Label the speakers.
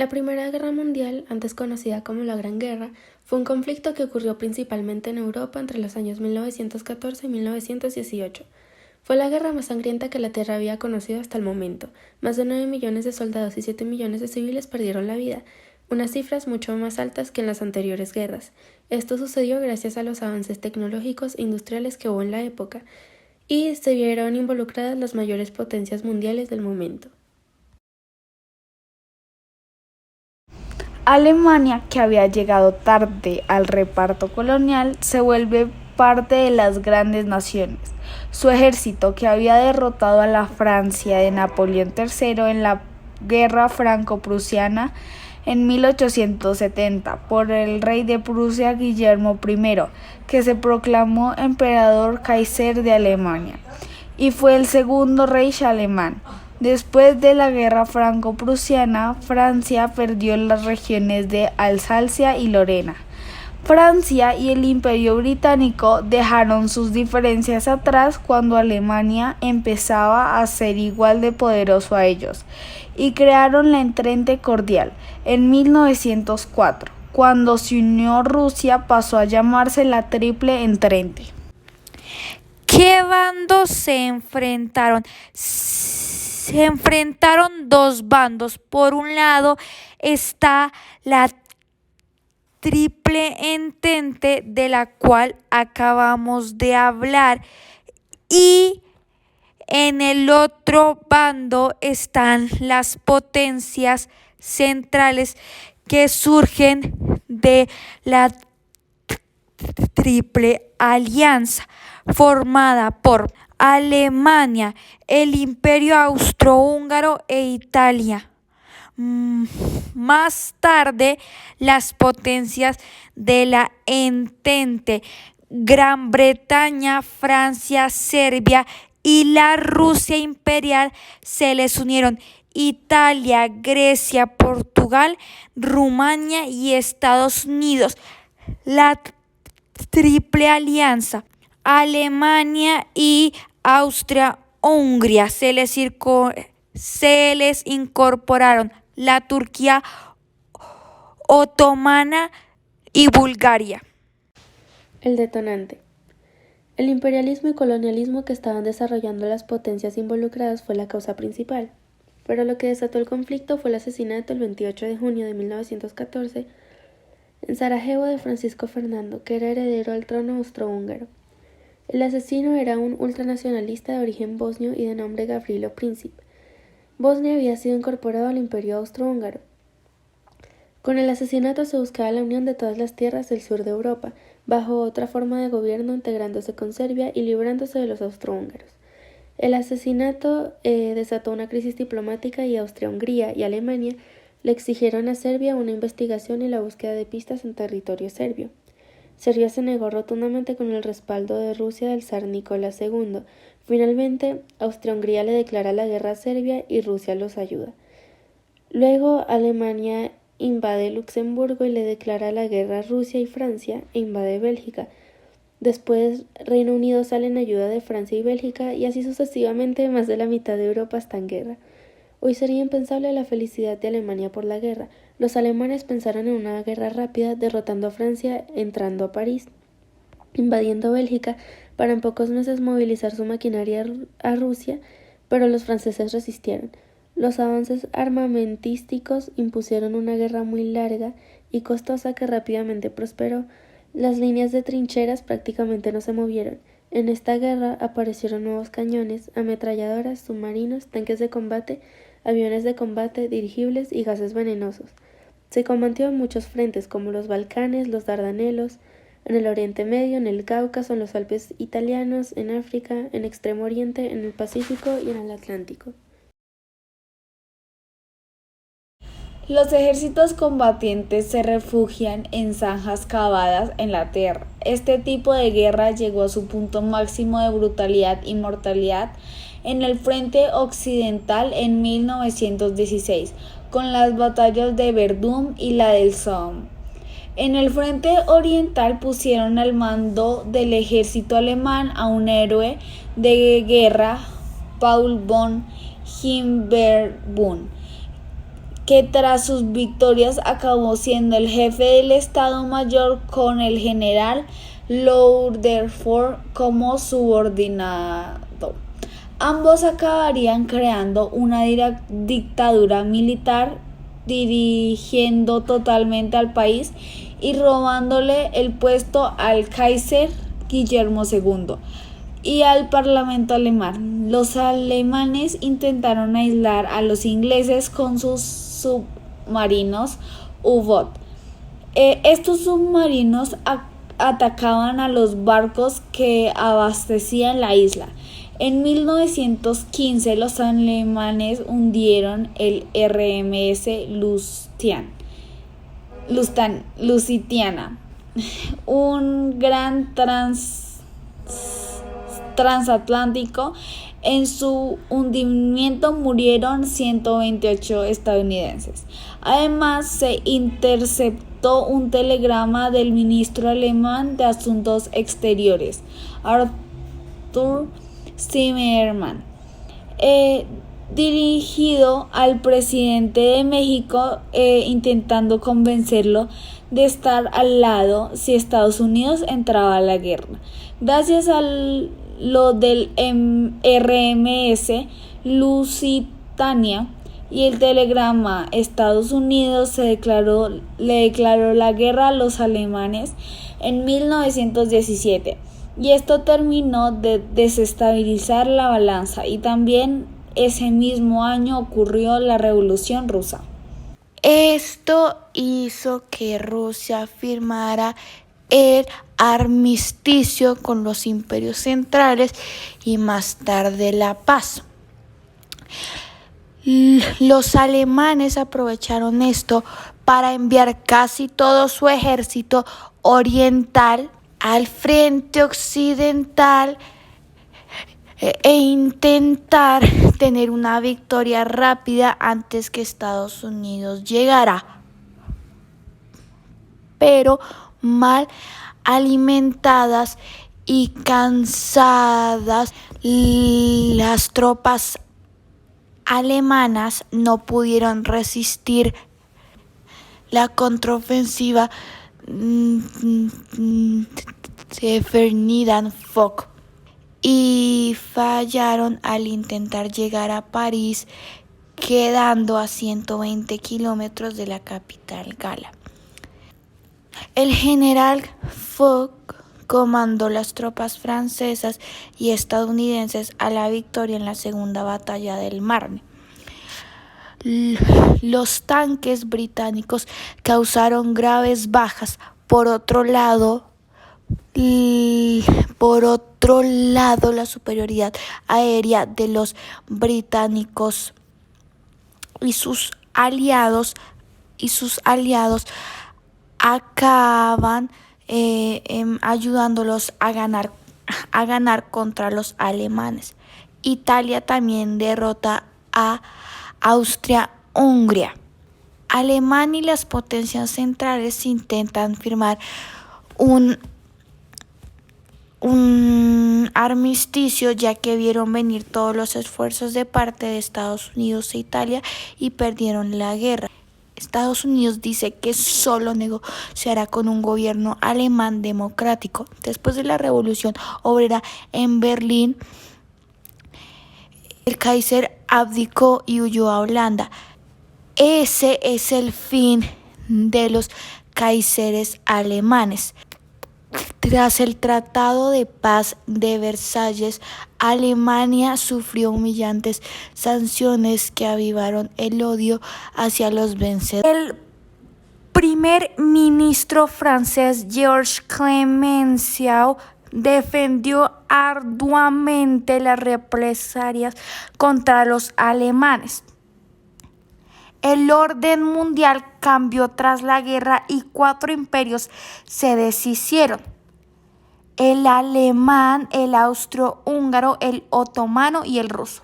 Speaker 1: La Primera Guerra Mundial, antes conocida como la Gran Guerra, fue un conflicto que ocurrió principalmente en Europa entre los años 1914 y 1918. Fue la guerra más sangrienta que la Tierra había conocido hasta el momento. Más de 9 millones de soldados y 7 millones de civiles perdieron la vida, unas cifras mucho más altas que en las anteriores guerras. Esto sucedió gracias a los avances tecnológicos e industriales que hubo en la época, y se vieron involucradas las mayores potencias mundiales del momento.
Speaker 2: Alemania, que había llegado tarde al reparto colonial, se vuelve parte de las grandes naciones. Su ejército, que había derrotado a la Francia de Napoleón III en la Guerra Franco-Prusiana en 1870 por el rey de Prusia Guillermo I, que se proclamó emperador Kaiser de Alemania, y fue el segundo Reich alemán. Después de la Guerra Franco-Prusiana, Francia perdió las regiones de Alsacia y Lorena. Francia y el Imperio Británico dejaron sus diferencias atrás cuando Alemania empezaba a ser igual de poderoso a ellos, y crearon la Entente Cordial en 1904. Cuando se unió Rusia, pasó a llamarse la Triple Entente.
Speaker 3: ¿Qué bandos se enfrentaron? Se enfrentaron dos bandos. Por un lado está la Triple Entente, de la cual acabamos de hablar, y en el otro bando están las potencias centrales que surgen de la Triple Alianza, formada por Alemania, el Imperio Austrohúngaro e Italia. Más tarde, las potencias de la Entente, Gran Bretaña, Francia, Serbia y la Rusia imperial, se les unieron Italia, Grecia, Portugal, Rumania y Estados Unidos. La Triple Alianza, Alemania y Austria-Hungría, se les incorporaron la Turquía otomana y Bulgaria.
Speaker 1: El detonante. El imperialismo y colonialismo que estaban desarrollando las potencias involucradas fue la causa principal, pero lo que desató el conflicto fue el asesinato el 28 de junio de 1914 en Sarajevo de Francisco Fernando, que era heredero al trono austrohúngaro. El asesino era un ultranacionalista de origen bosnio y de nombre Gavrilo Princip. Bosnia había sido incorporado al Imperio Austrohúngaro. Con el asesinato se buscaba la unión de todas las tierras del sur de Europa, bajo otra forma de gobierno, integrándose con Serbia y librándose de los austrohúngaros. El asesinato desató una crisis diplomática y Austria-Hungría y Alemania le exigieron a Serbia una investigación y la búsqueda de pistas en territorio serbio. Serbia se negó rotundamente con el respaldo de Rusia del zar Nicolás II. Finalmente, Austria-Hungría le declara la guerra a Serbia y Rusia los ayuda. Luego, Alemania invade Luxemburgo y le declara la guerra a Rusia y Francia e invade Bélgica. Después, Reino Unido sale en ayuda de Francia y Bélgica, y así sucesivamente más de la mitad de Europa está en guerra. Hoy sería impensable la felicidad de Alemania por la guerra. Los alemanes pensaron en una guerra rápida, derrotando a Francia, entrando a París, invadiendo Bélgica, para en pocos meses movilizar su maquinaria a Rusia, pero los franceses resistieron. Los avances armamentísticos impusieron una guerra muy larga y costosa que rápidamente prosperó. Las líneas de trincheras prácticamente no se movieron. En esta guerra aparecieron nuevos cañones, ametralladoras, submarinos, tanques de combate, aviones de combate, dirigibles y gases venenosos. Se combatió en muchos frentes, como los Balcanes, los Dardanelos, en el Oriente Medio, en el Cáucaso, en los Alpes italianos, en África, en Extremo Oriente, en el Pacífico y en el Atlántico.
Speaker 2: Los ejércitos combatientes se refugian en zanjas cavadas en la tierra. Este tipo de guerra llegó a su punto máximo de brutalidad y mortalidad en el frente occidental en 1916, con las batallas de Verdún y la del Somme. En el frente oriental pusieron al mando del ejército alemán a un héroe de guerra, Paul von Hindenburg, que tras sus victorias acabó siendo el jefe del Estado Mayor con el general Rutherford como subordinado. Ambos acabarían creando una dictadura militar, dirigiendo totalmente al país y robándole el puesto al Kaiser Guillermo II y al Parlamento alemán. Los alemanes intentaron aislar a los ingleses con sus submarinos U-Boot. Estos submarinos atacaban a los barcos que abastecían la isla. En 1915 los alemanes hundieron el RMS Lusitania, un gran transatlántico. En su hundimiento murieron 128 estadounidenses. Además, se interceptó un telegrama del ministro alemán de Asuntos Exteriores, Arthur Zimmermann, dirigido al presidente de México, intentando convencerlo de estar al lado si Estados Unidos entraba a la guerra. Gracias a lo del RMS Lusitania y el telegrama, Estados Unidos le declaró la guerra a los alemanes en 1917, y esto terminó de desestabilizar la balanza, y también ese mismo año ocurrió la Revolución Rusa.
Speaker 3: Esto hizo que Rusia firmara el armisticio con los imperios centrales y más tarde la paz. Los alemanes aprovecharon esto para enviar casi todo su ejército oriental al frente occidental e intentar tener una victoria rápida antes que Estados Unidos llegara. Pero mal alimentadas y cansadas, las tropas alemanas no pudieron resistir la contraofensiva de Ferdinand Foch y fallaron al intentar llegar a París, quedando a 120 kilómetros de la capital gala. El general Foch comandó las tropas francesas y estadounidenses a la victoria en la Segunda Batalla del Marne. Los tanques británicos causaron graves bajas. Por otro lado, la superioridad aérea de los británicos y sus aliados acaban ayudándolos a ganar contra los alemanes. Italia también derrota a Austria-Hungría. Alemania y las potencias centrales intentan firmar un armisticio, ya que vieron venir todos los esfuerzos de parte de Estados Unidos e Italia y perdieron la guerra. Estados Unidos dice que solo negociará con un gobierno alemán democrático. Después de la Revolución Obrera en Berlín, el Kaiser abdicó y huyó a Holanda. Ese es el fin de los Kaiseres alemanes. Tras el Tratado de Paz de Versalles, Alemania sufrió humillantes sanciones que avivaron el odio hacia los vencedores. El primer ministro francés Georges Clemenceau defendió arduamente las represalias contra los alemanes. El orden mundial cambió tras la guerra y 4 imperios se deshicieron: el alemán, el austrohúngaro, el otomano y el ruso.